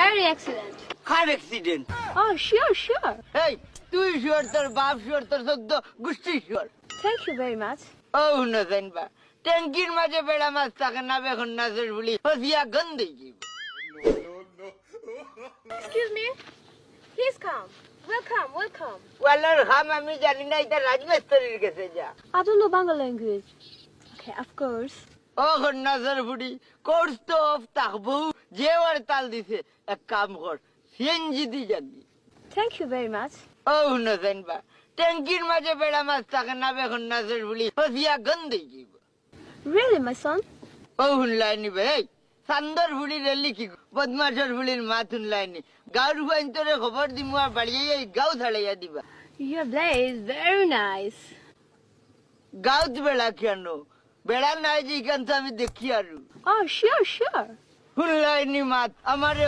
Very excellent. কার accident? Oh, sure. এই তুই sure, তোর বাপ শিওর, তোর সদ্য গোষ্ঠী sure. Thank you very much. ও না জানবা ট্যাঙ্কির মাঝে বেড়া মাছ থাকে না বেখন নাচের বলি হসিয়া গন্ধই জীব। Excuse me. Please come. Welcome. ওয়ালার হাম আমি জানি না, এটা রাজমিস্ত্রির কাছে যা। I don't know Bangla language. Okay, of course. ও নাচের বুড়ি কোর্স তো অফ থাকবো, যে ওর তাল দিছে এক কাম কর সিএনজি দি যাবি। Thank you very much. ও না জানবা ট্যাঙ্কির মাঝে বেড়া মাছ থাকে না বেখন নাচের বলি হসিয়া গন্ধই জীব। Really, my son? ও হুনলাইনি ভাই সান্দর বুড়ি রেলি কি বদমাশের বুড়ির মাথুন লাইনি গাঁর হুয়াইন তোরে খবর দিমু আর বাড়িয়ে এই গাঁও ছাড়াইয়া দিবা। Your blade is very nice. গাঁত বেড়া কেন বেড়া নাই যে এখান আমি দেখি আরু Oh, sure. হুনলাইনি মাত আমারে